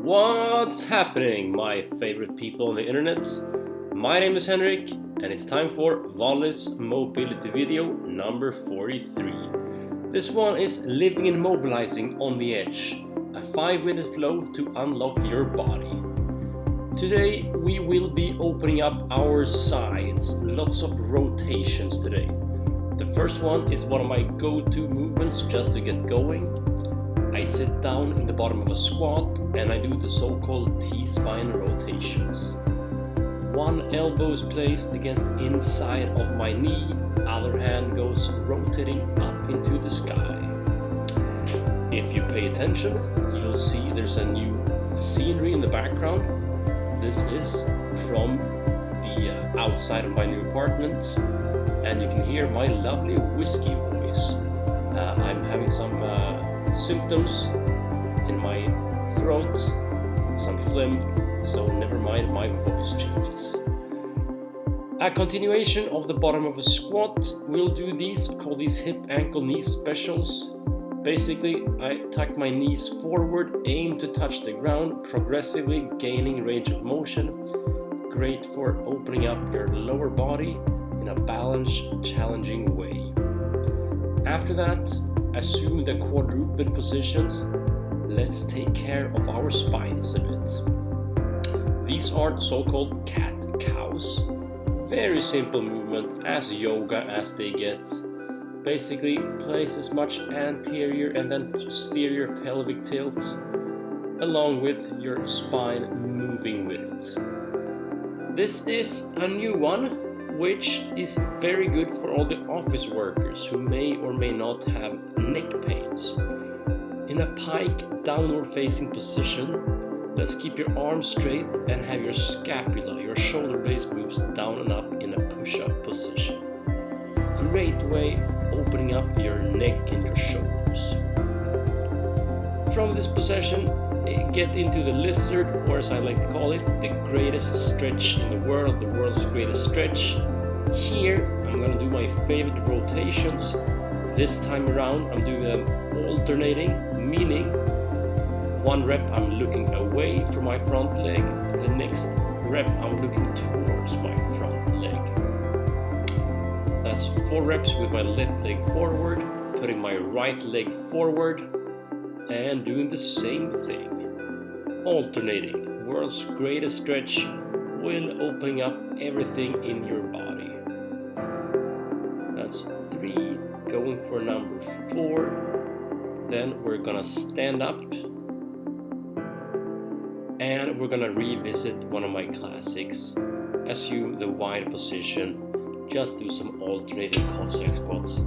What's happening, my favorite people on the internet? My name is Henrik, and it's time for Valis Mobility video number 43. This one is living and mobilizing on the edge, a 5-minute flow to unlock your body. Today we will be opening up our sides, lots of rotations today. The first one is one of my go-to movements just to get going. I sit down in the bottom of a squat and I do the so-called T-spine rotations. One elbow is placed against the inside of my knee, other hand goes rotating up into the sky. If you pay attention, you'll see there's a new scenery in the background. This is from the outside of my new apartment, and you can hear my lovely whiskey voice. I'm having some symptoms in my throat, some phlegm, so never mind, my voice changes. A continuation of the bottom of a squat, we'll do these, call these hip, ankle, knee specials. Basically, I tuck my knees forward, aim to touch the ground, progressively gaining range of motion. Great for opening up your lower body in a balanced, challenging way. After that, assume the quadruped positions. Let's take care of our spines a bit. These are so-called cat-cows. Very simple movement, as yoga as they get. Basically, place as much anterior and then posterior pelvic tilt, along with your spine moving with it. This is a new one, which is very good for all the office workers who may or may not have neck pains. In a pike downward facing position, let's keep your arms straight and have your scapula, your shoulder base moves down and up in a push-up position. Great way of opening up your neck and your shoulders. From this position, get into the lizard, or as I like to call it, the greatest stretch in the world's greatest stretch. Here, I'm gonna do my favorite rotations. This time around, I'm doing them alternating, meaning one rep I'm looking away from my front leg, the next rep I'm looking towards my front leg. That's 4 reps with my left leg forward, putting my right leg forward, and doing the same thing. Alternating, world's greatest stretch, while opening up everything in your body. That's 3, going for number 4. Then we're gonna stand up and we're gonna revisit one of my classics. Assume the wide position, just do some alternating Cossack squats.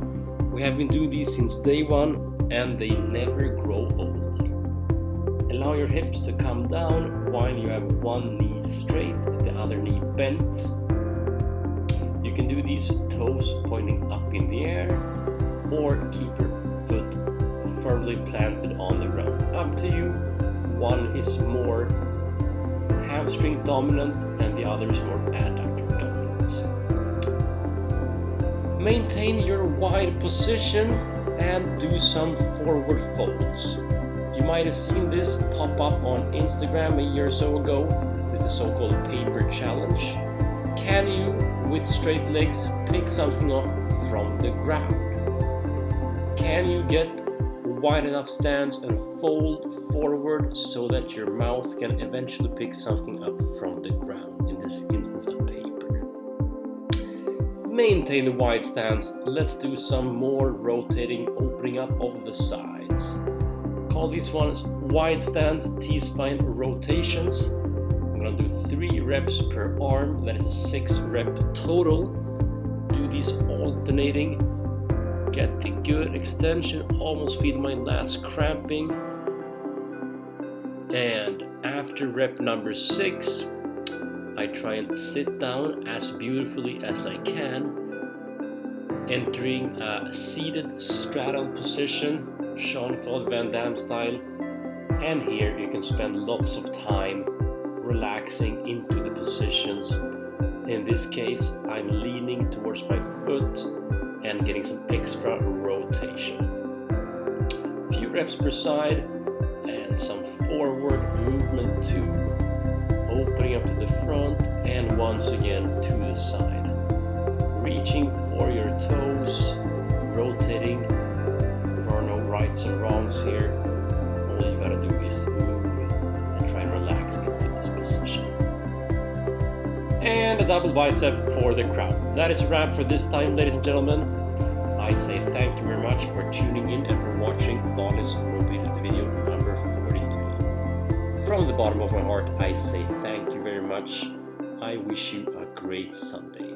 We have been doing these since day one and they never grow old. Allow your hips to come down while you have one knee straight, the other knee bent. You can do these toes pointing up in the air or keep your foot firmly planted on the ground. Up to you. One is more hamstring dominant and the other is more adductor dominant. Maintain your wide position and do some forward folds. You might have seen this pop up on Instagram a year or so ago with the so-called paper challenge. Can you, with straight legs, pick something off from the ground? Can you get wide enough stance and fold forward so that your mouth can eventually pick something up from the ground, in this instance a paper? Maintain the wide stance. Let's do some more rotating, opening up of the sides. Call these ones wide stance T-spine rotations. I'm gonna do 3 reps per arm, that is a 6 rep total. Do these alternating, get the good extension, almost feel my lats cramping. And after rep number 6, I try and sit down as beautifully as I can, entering a seated straddle position, Jean-Claude Van Damme style, and here you can spend lots of time relaxing into the positions. In this case, I'm leaning towards my foot and getting some extra rotation. Few reps per side and some forward movement too. Opening up to the front and once again to the side. Reaching for your toes, rotating. There are no rights or wrongs here. All you gotta do is move and try and relax into this position. And a double bicep for the crowd. That is a wrap for this time, ladies and gentlemen. I say thank you very much for tuning in and for watching Valis Mobility video number 43. From the bottom of my heart, I say thank you very much. I wish you a great Sunday.